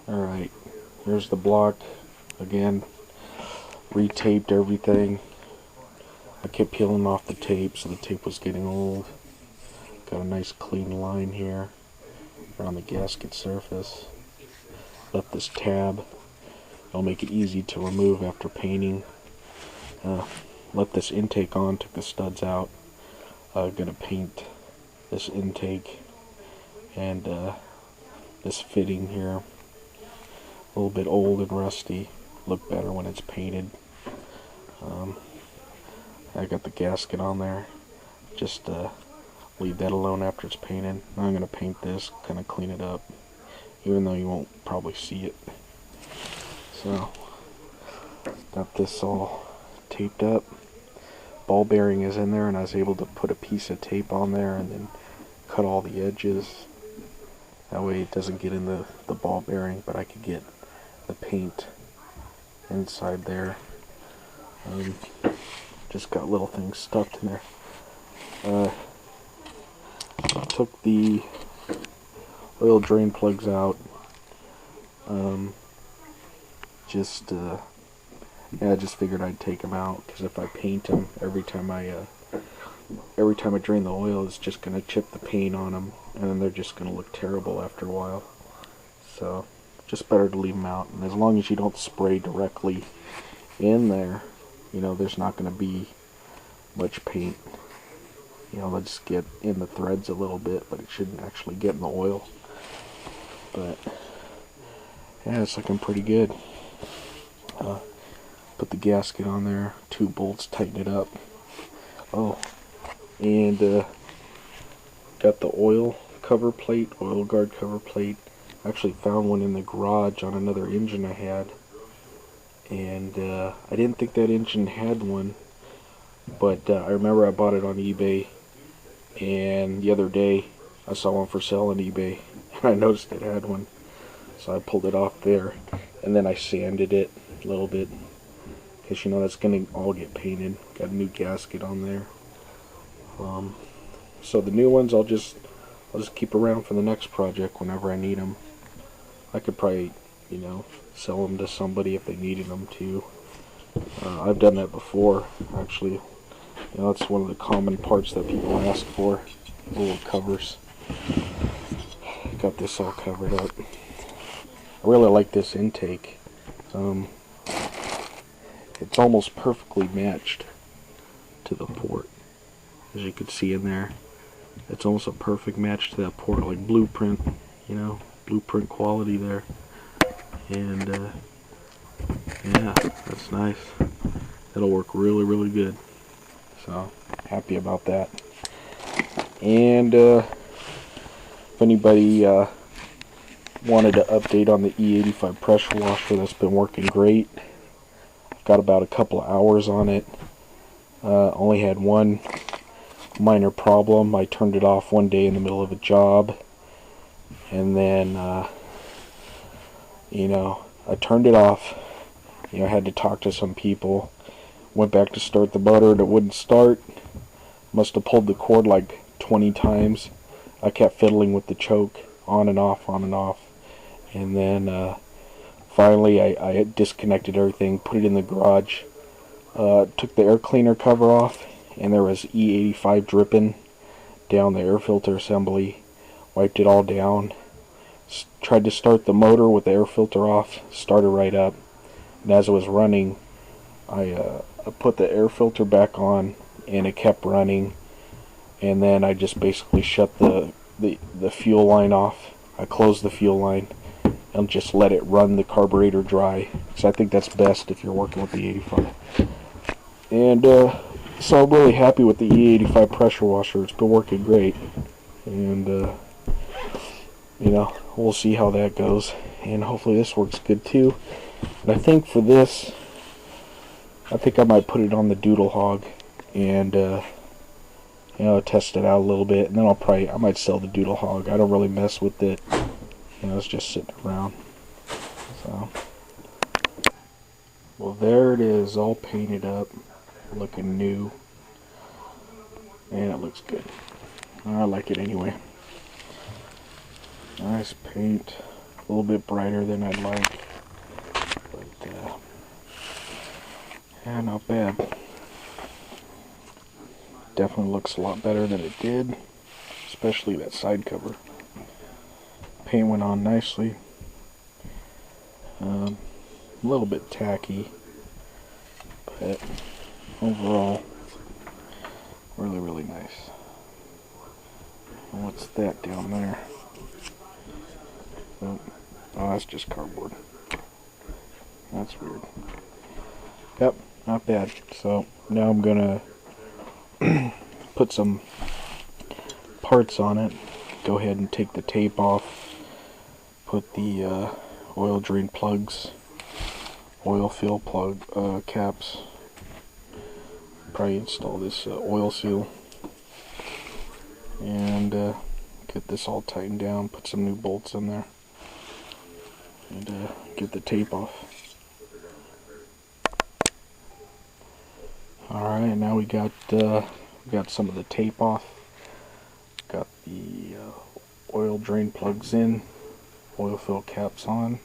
Alright, here's the block. Again, retaped everything. I kept peeling off the tape, so the tape was getting old. Got a nice clean line here around the gasket surface. Left this tab. It'll make it easy to remove after painting. Left this intake on, took the studs out. Gonna paint this intake and this fitting here. A little bit old and rusty. Look better when it's painted. I got the gasket on there. Just leave that alone after it's painted. Now I'm gonna paint this, kind of clean it up, even though you won't probably see it. So, got this all taped up. Ball bearing is in there, and I was able to put a piece of tape on there and then cut all the edges. That way it doesn't get in the ball bearing, but I could get the paint inside there. Just got little things stuffed in there. Took the oil drain plugs out. I just figured I'd take them out, because if I paint them, every time I drain the oil, it's just gonna chip the paint on them, and then they're just gonna look terrible after a while. So just better to leave them out. And as long as you don't spray directly in there, there's not gonna be much paint. They'll just get in the threads a little bit, but it shouldn't actually get in the oil. But yeah, it's looking pretty good. Put the gasket on there, 2 bolts, tighten it up. Oh, and got the oil cover plate, oil guard cover plate. I actually found one in the garage on another engine I had, and I didn't think that engine had one, but I remember I bought it on eBay, and the other day I saw one for sale on eBay, and I noticed it had one, so I pulled it off there, and then I sanded it a little bit, because that's gonna all get painted. Got a new gasket on there. So the new ones I'll just keep around for the next project whenever I need them. I could probably sell them to somebody if they needed them too. I've done that before, actually. That's one of the common parts that people ask for, little covers. Got this all covered up. I really like this intake. It's almost perfectly matched to the port, as you can see in there. It's almost a perfect match to that port, like blueprint, blueprint quality there. And yeah, that's nice. It'll work really, really good. So happy about that. And if anybody wanted to update on the E85 pressure washer, that's been working great. Got about a couple of hours on it. Only had one minor problem. I turned it off one day in the middle of a job, and then I turned it off. I had to talk to some people. Went back to start the motor and it wouldn't start. Must have pulled the cord like 20 times. I kept fiddling with the choke, on and off, and then finally I had disconnected everything, put it in the garage, took the air cleaner cover off, and there was E85 dripping down the air filter assembly. Wiped it all down, tried to start the motor with the air filter off, started right up, and as it was running, I put the air filter back on, and it kept running, and then I just basically shut the fuel line off. I closed the fuel line and just let it run the carburetor dry, so I think that's best if you're working with the 85. And so I'm really happy with the E85 pressure washer. It's been working great, and we'll see how that goes, and hopefully this works good too. And I think for this, I think I might put it on the Doodle Hog and test it out a little bit, and then I might sell the Doodle Hog. I don't really mess with it. It's just sitting around. So, well, there it is, all painted up, looking new, and it looks good. I like it anyway. Nice paint. A little bit brighter than I'd like, but yeah, not bad. Definitely looks a lot better than it did, especially that side cover. Paint went on nicely. A little bit tacky, but overall, really, really nice. What's that down there? Oh, that's just cardboard. That's weird. Yep, not bad. So now I'm gonna put some parts on it. Go ahead and take the tape off. Put the oil drain plugs, oil fill plug caps. Probably install this oil seal and get this all tightened down. Put some new bolts in there and get the tape off. Alright, now we got some of the tape off. Got the oil drain plugs in, oil fill caps on,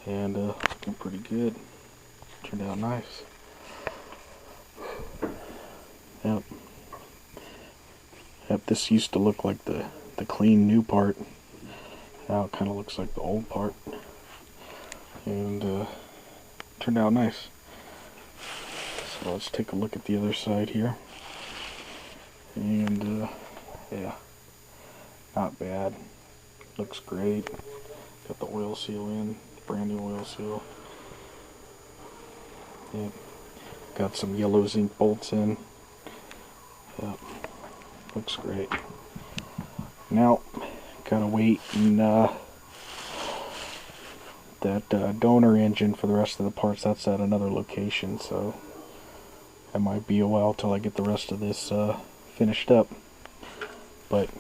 and looking pretty good. Turned out nice. Yep. Yep, this used to look like the clean new part. Now it kind of looks like the old part. And turned out nice. So let's take a look at the other side here. And yeah, not bad. Looks great. Got the oil seal in, brand new oil seal. Yep. Got some yellow zinc bolts in. Yep. Looks great. Now, gotta wait and that donor engine for the rest of the parts, that's at another location, so it might be a while till I get the rest of this finished up. But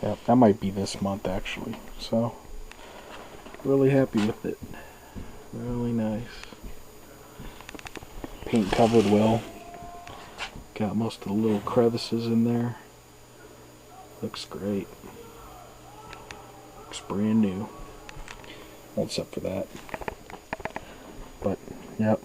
yeah, that might be this month actually. So really happy with it. Really nice. Paint covered well. Got most of the little crevices in there. Looks great. Looks brand new. Well, except for that. But yep.